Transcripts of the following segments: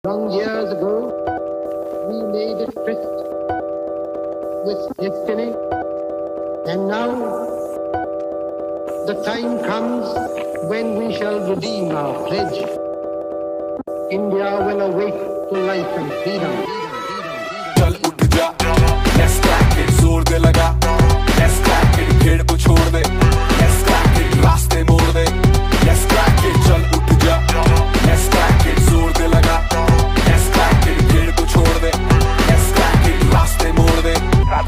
Long years ago, we made a tryst with destiny, and now the time comes when we shall redeem our pledge. India will awake to life and freedom. चल उठ जा, let's crack it, जोर दे लगा, let's crack it, भीड़ को छोड़ दे, let's crack it, रास्ते मोड़ दे, let's crack it, चल उठ जा, let's crack it, जोर दे लगा, let's crack it, भीड़ को छोड़ दे, let's crack it, रास्ते मोड़ दे,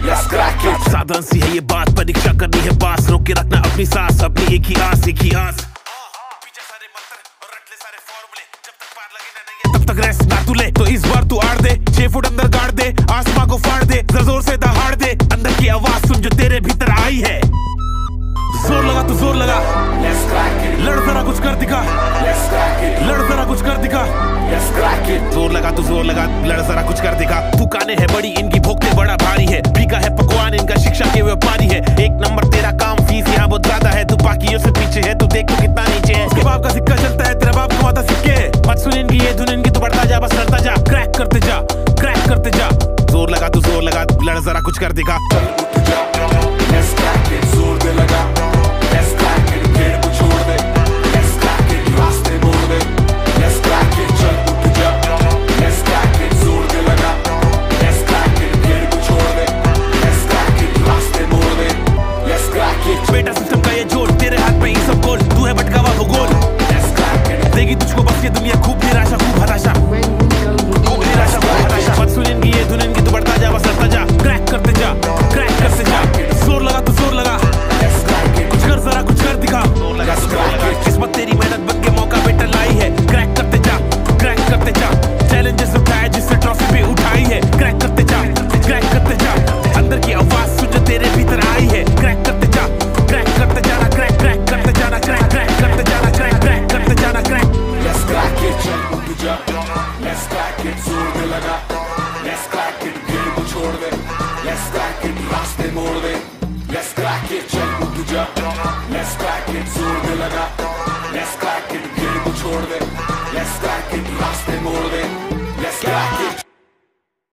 let's crack it. साधारण सी है ये बात, परीक्षा करनी है पास, रोक के रखना अपनी सांस, अपनी एक ही आस, एक ही आस। पीछे सारे मंत्र और रट ले सारे फॉर्मूले, जब तक पार लगे ना नहीं तब तक रेस्ट ना तू ले, तो इस बार तू आड़ दे, 6 फुट अंदर गाड़ दे, आसमां को फाड़ दे, जोर से दहाड़ दे, अंदर की आवाज सुन जो तेरे भीतर आई है। जोर लगा तू जोर लगा, let's crack it, लड़ जरा कुछ कर दिखा, let's crack it, लड़ जरा कुछ कर दिखा, let's crack it. जोर लगा तू जोर लगा, लड़ जरा कुछ कर दिखा। दुकानें है बड़ी, इनकी भोगते बड़ा भारी है, बिका है पकवान इनका, शिक्षा के व्यापारी है, एक नंबर तेरा काम, फीस यहाँ बहुत ज्यादा है, तू बाकियों से पीछे है, तू देख तो कितना नीचे है। उसके बाप का सिक्का चलता है, तेरा बाप कमाता सिक्के, मत सुन इनकी ये धुन इनकी, तू बढ़ता जा बस लड़ता जा, क्रैक करते जा, क्रैक करते जा। जोर लगा तू जोर लगा, लड़ जरा कुछ कर दिखा। Let's crack it, जोर दे लगा, let's crack it, भीड़ को छोड़ दे, let's crack it, रास्ते मोड़ दे, let's crack it, चल उठ जा, let's crack it, जोर दे लगा, let's crack it, भीड़ को छोड़ दे, let's crack it, रास्ते मोड़ दे, let's crack it. बेटा सिस्टम का ये जोर, तेरे हाथ में ही सब गोल, तू है भटका हुआ भूगोल, let's crack it, देगी तुझको बस ये दुनिया, खूब निराशा खूब हताशा, When we shall redeem खूब निराशा खूब हताशा। मत सुन इनकी ये धुन इनकी, तू बढ़ता जा बस लड़ता जा, क्रैक करते जा, क्रैक करते जा। जोर लगा तू जोर लगा, let's crack it, कुछ कर जरा कुछ कर दिखा। जोर लगा तू जोर लगा, किस्मत तेरी मेहनत बन के मौका बेटा लाई है, क्रैक करते जा, क्रैक करते जा। चैलेंजेस उठाए जिससे ट्रॉफी भी उठाई है, क्रैक करते जा, क्रैक करते जा। अंदर की आवाज सुन जो तेरे भीतर आई है, क्रैक करते जा, क्रैक करते जाना, क्रैक क्रैक करते जाना, क्रैक क्रैक करते जाना, क्रैक क्रैक करते जाना, क्रैक। let's crack it, चल उठ जा, let's crack it, जोर दे लगा, let's crack it, भीड़ को छोड़ दे, let's crack it, रास्ते मोड़ दे, let's crack it, चल उठ जा, let's crack it, जोर दे लगा, let's crack it, भीड़ को छोड़ दे, let's crack it, रास्ते मोड़ दे, let's crack it.